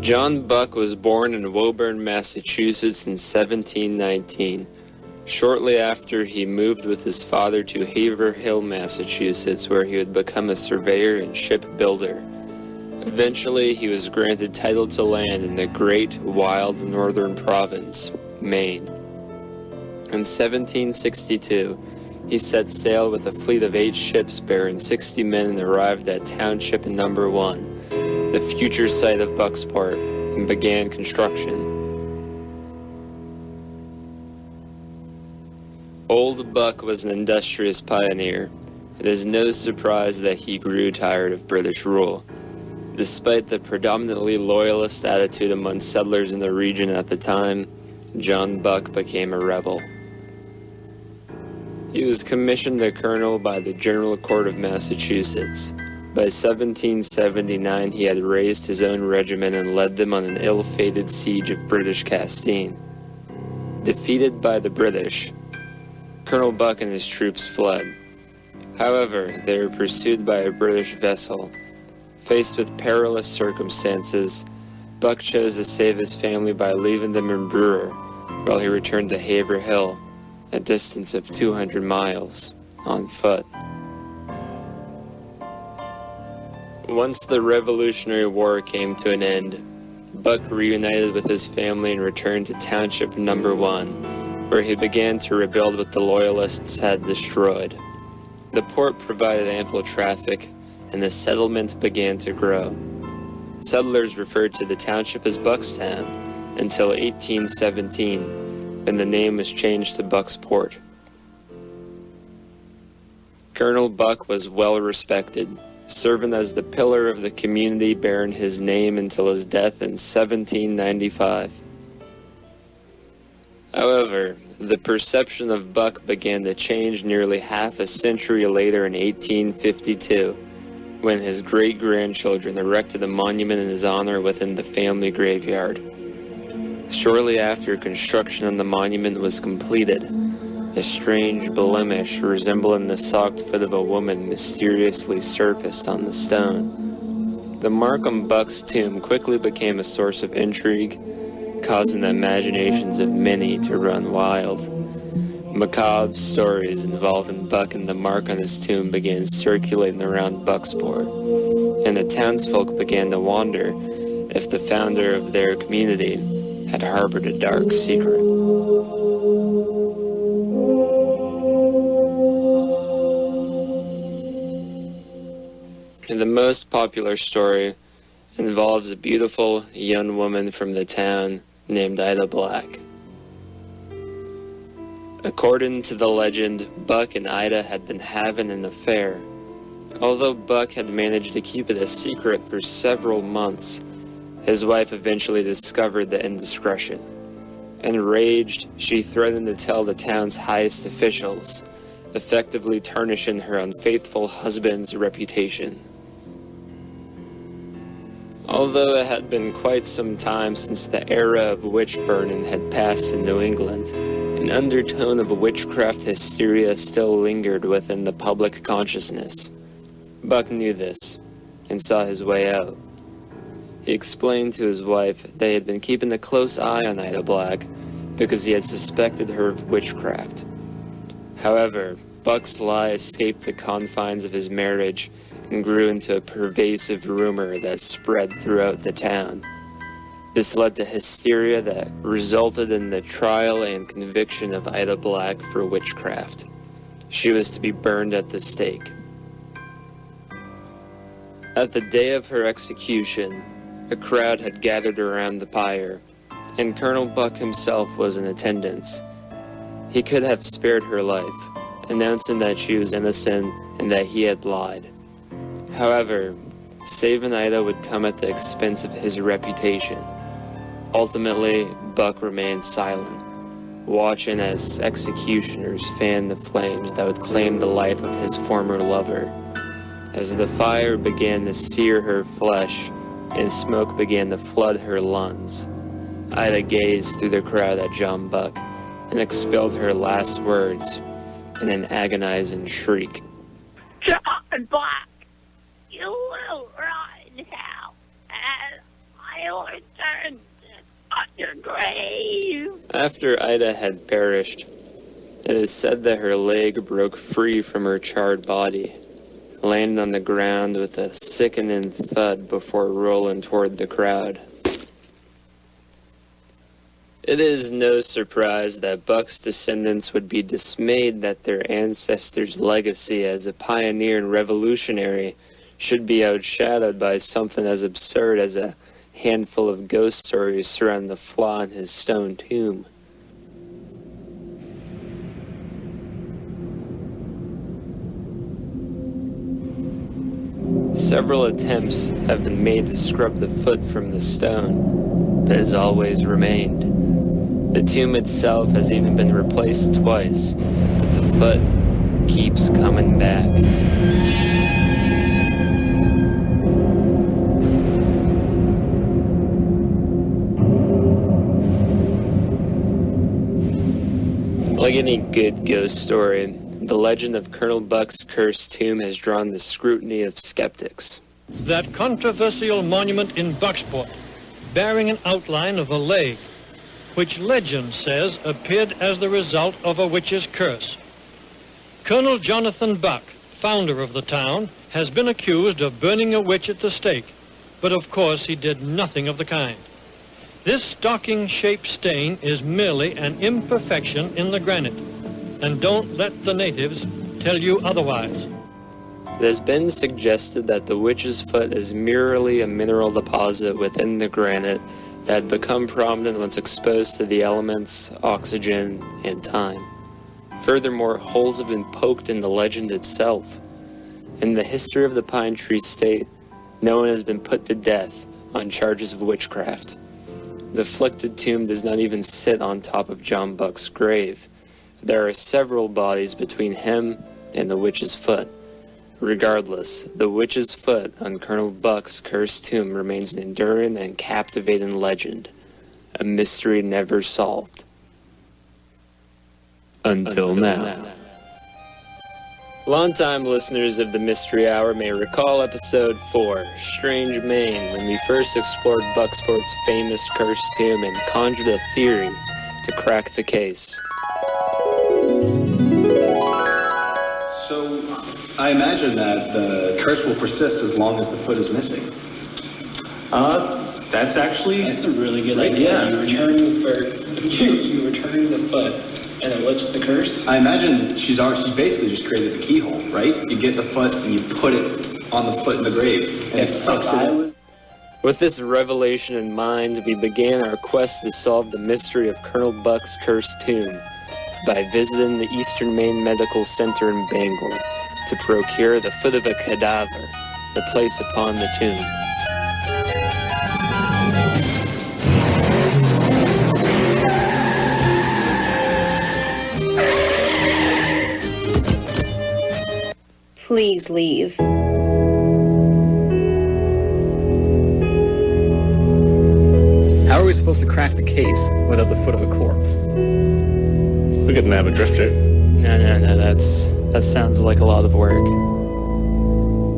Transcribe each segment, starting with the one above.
John Buck was born in Woburn, Massachusetts in 1719. Shortly after, he moved with his father to Haverhill, Massachusetts, where he would become a surveyor and shipbuilder. Eventually, he was granted title to land in the Great Wild Northern Province, Maine. In 1762, he set sail with a fleet of 8 ships bearing 60 men and arrived at Township No. 1, the future site of Bucksport, and began construction. Old Buck was an industrious pioneer. It is no surprise that he grew tired of British rule. Despite the predominantly loyalist attitude among settlers in the region at the time, John Buck became a rebel. He was commissioned a colonel by the General Court of Massachusetts. By 1779, he had raised his own regiment and led them on an ill-fated siege of British Castine. Defeated by the British, Colonel Buck and his troops fled. However, they were pursued by a British vessel. Faced with perilous circumstances, Buck chose to save his family by leaving them in Brewer, while he returned to Haverhill, a distance of 200 miles, on foot. Once the Revolutionary War came to an end, Buck reunited with his family and returned to Township No. 1, where he began to rebuild what the Loyalists had destroyed. The port provided ample traffic, and the settlement began to grow. Settlers referred to the township as Buckstown until 1817, when the name was changed to Bucksport. Colonel Buck was well respected, serving as the pillar of the community bearing his name until his death in 1795. However, the perception of Buck began to change nearly half a century later in 1852, when his great-grandchildren erected a monument in his honor within the family graveyard. Shortly after construction on the monument was completed, a strange blemish resembling the socked foot of a woman mysteriously surfaced on the stone. The mark on Buck's tomb quickly became a source of intrigue, causing the imaginations of many to run wild. Macabre stories involving Buck and the mark on his tomb began circulating around Bucksport, and the townsfolk began to wonder if the founder of their community had harbored a dark secret. And the most popular story involves a beautiful young woman from the town named Ida Black. According to the legend, Buck and Ida had been having an affair. Although Buck had managed to keep it a secret for several months, his wife eventually discovered the indiscretion. Enraged, she threatened to tell the town's highest officials, effectively tarnishing her unfaithful husband's reputation. Although it had been quite some time since the era of witch-burning had passed in New England, an undertone of witchcraft hysteria still lingered within the public consciousness. Buck knew this, and saw his way out. He explained to his wife that he had been keeping a close eye on Ida Black because he had suspected her of witchcraft. However, Buck's lie escaped the confines of his marriage and grew into a pervasive rumor that spread throughout the town. This led to hysteria that resulted in the trial and conviction of Ida Black for witchcraft. She was to be burned at the stake. At the day of her execution, a crowd had gathered around the pyre, and Colonel Buck himself was in attendance. He could have spared her life, announcing that she was innocent and that he had lied. However, saving Ida would come at the expense of his reputation. Ultimately, Buck remained silent, watching as executioners fanned the flames that would claim the life of his former lover. As the fire began to sear her flesh and smoke began to flood her lungs, Ida gazed through the crowd at John Buck and expelled her last words in an agonizing shriek. John Black, you will rot in hell, and I returned on your grave. After Ida had perished, it is said that her leg broke free from her charred body, landed on the ground with a sickening thud before rolling toward the crowd. It is no surprise that Buck's descendants would be dismayed that their ancestors' legacy as a pioneer and revolutionary should be outshadowed by something as absurd as a handful of ghost stories surrounding the flaw in his stone tomb. Several attempts have been made to scrub the foot from the stone, but it has always remained. The tomb itself has even been replaced twice, but the foot keeps coming back. Like any good ghost story, the legend of Colonel Buck's cursed tomb has drawn the scrutiny of skeptics. That controversial monument in Bucksport, bearing an outline of a leg, which legend says appeared as the result of a witch's curse. Colonel Jonathan Buck, founder of the town, has been accused of burning a witch at the stake, but of course he did nothing of the kind. This stocking-shaped stain is merely an imperfection in the granite, and don't let the natives tell you otherwise. It has been suggested that the witch's foot is merely a mineral deposit within the granite that had become prominent once exposed to the elements, oxygen, and time. Furthermore, holes have been poked in the legend itself. In the history of the Pine Tree State, no one has been put to death on charges of witchcraft. The afflicted tomb does not even sit on top of John Buck's grave. There are several bodies between him and the witch's foot. Regardless, the witch's foot on Colonel Buck's cursed tomb remains an enduring and captivating legend, a mystery never solved. Until now. Longtime listeners of the Mystery Hour may recall episode 4, Strange Maine, when we first explored Bucksport's famous cursed tomb and conjured a theory to crack the case. So, I imagine that the curse will persist as long as the foot is missing. That's a really good idea. You return the foot, and it lifts the curse. I imagine she's basically just created the keyhole, right? You get the foot and you put it on the foot in the grave, and it sucks it in. With this revelation in mind, we began our quest to solve the mystery of Colonel Buck's cursed tomb by visiting the Eastern Maine Medical Center in Bangor to procure the foot of a cadaver to place upon the tomb. Please leave. How are we supposed to crack the case without the foot of a corpse? We could nab a drifter. No, that sounds like a lot of work.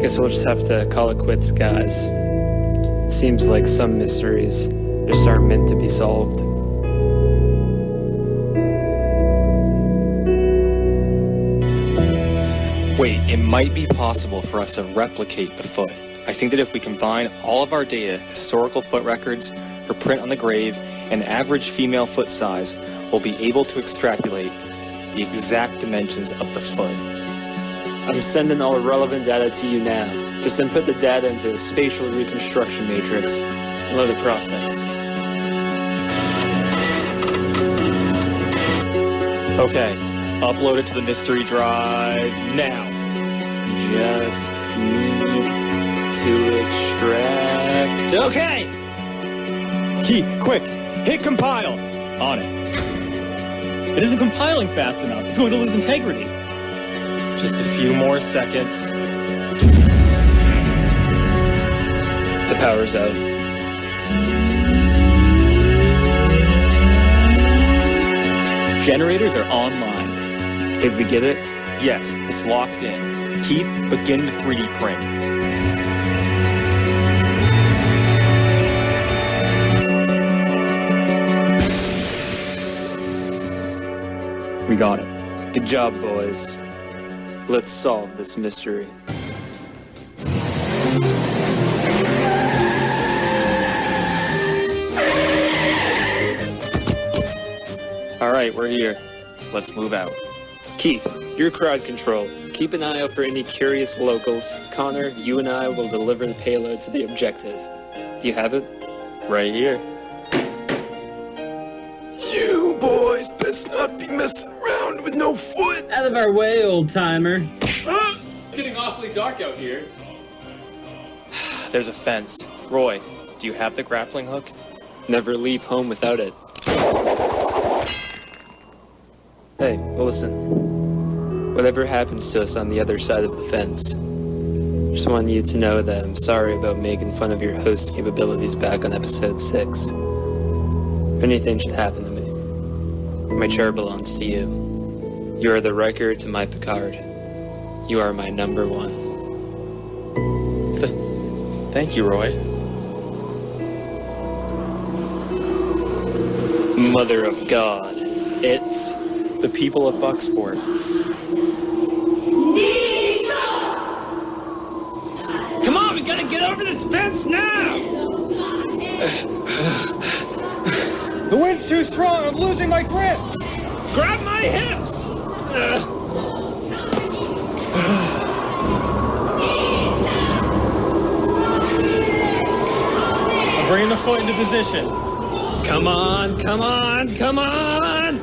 Guess we'll just have to call it quits, guys. It seems like some mysteries just aren't meant to be solved. Wait, it might be possible for us to replicate the foot. I think that if we combine all of our data, historical foot records, her print on the grave, and average female foot size, we'll be able to extrapolate the exact dimensions of the foot. I'm sending all relevant data to you now. Just input the data into a spatial reconstruction matrix and load the process. Okay, upload it to the mystery drive now. Just need to extract. Okay! Keith, quick, hit compile. On it. It isn't compiling fast enough. It's going to lose integrity. Just a few more seconds. The power's out. Generators are online. Did we get it? Yes, it's locked in. Keith, begin the 3D print. We got it. Good job, boys. Let's solve this mystery. Alright, we're here. Let's move out. Keith, you're crowd control. Keep an eye out for any curious locals. Connor, you and I will deliver the payload to the objective. Do you have it? Right here. You boys best not be messing around with no foot. Out of our way, old timer. It's getting awfully dark out here. There's a fence. Roy, do you have the grappling hook? Never leave home without it. Hey, listen. Whatever happens to us on the other side of the fence, just want you to know that I'm sorry about making fun of your host capabilities back on episode 6. If anything should happen to me, my chair belongs to you. You are the Riker to my Picard. You are my number one. Thank you, Roy. Mother of God, it's The people of Bucksport. Come on, we gotta get over this fence now! The wind's too strong! I'm losing my grip! Grab my hips! I'm bringing the foot into position. Come on, come on, come on!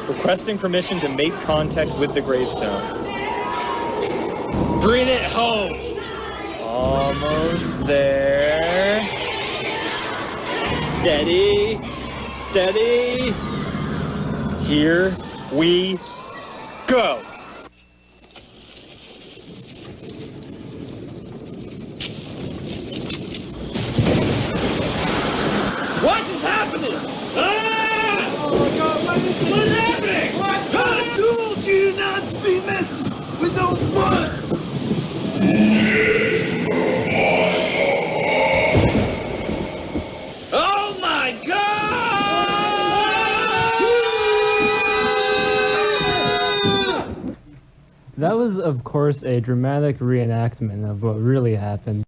Requesting permission to make contact with the gravestone. Bring it home! Almost there. Steady, steady. Here we go. What is happening? Ah! Oh my God, what's happening? I told you not to be messing with no foot. Oh my God! That was, of course, a dramatic reenactment of what really happened.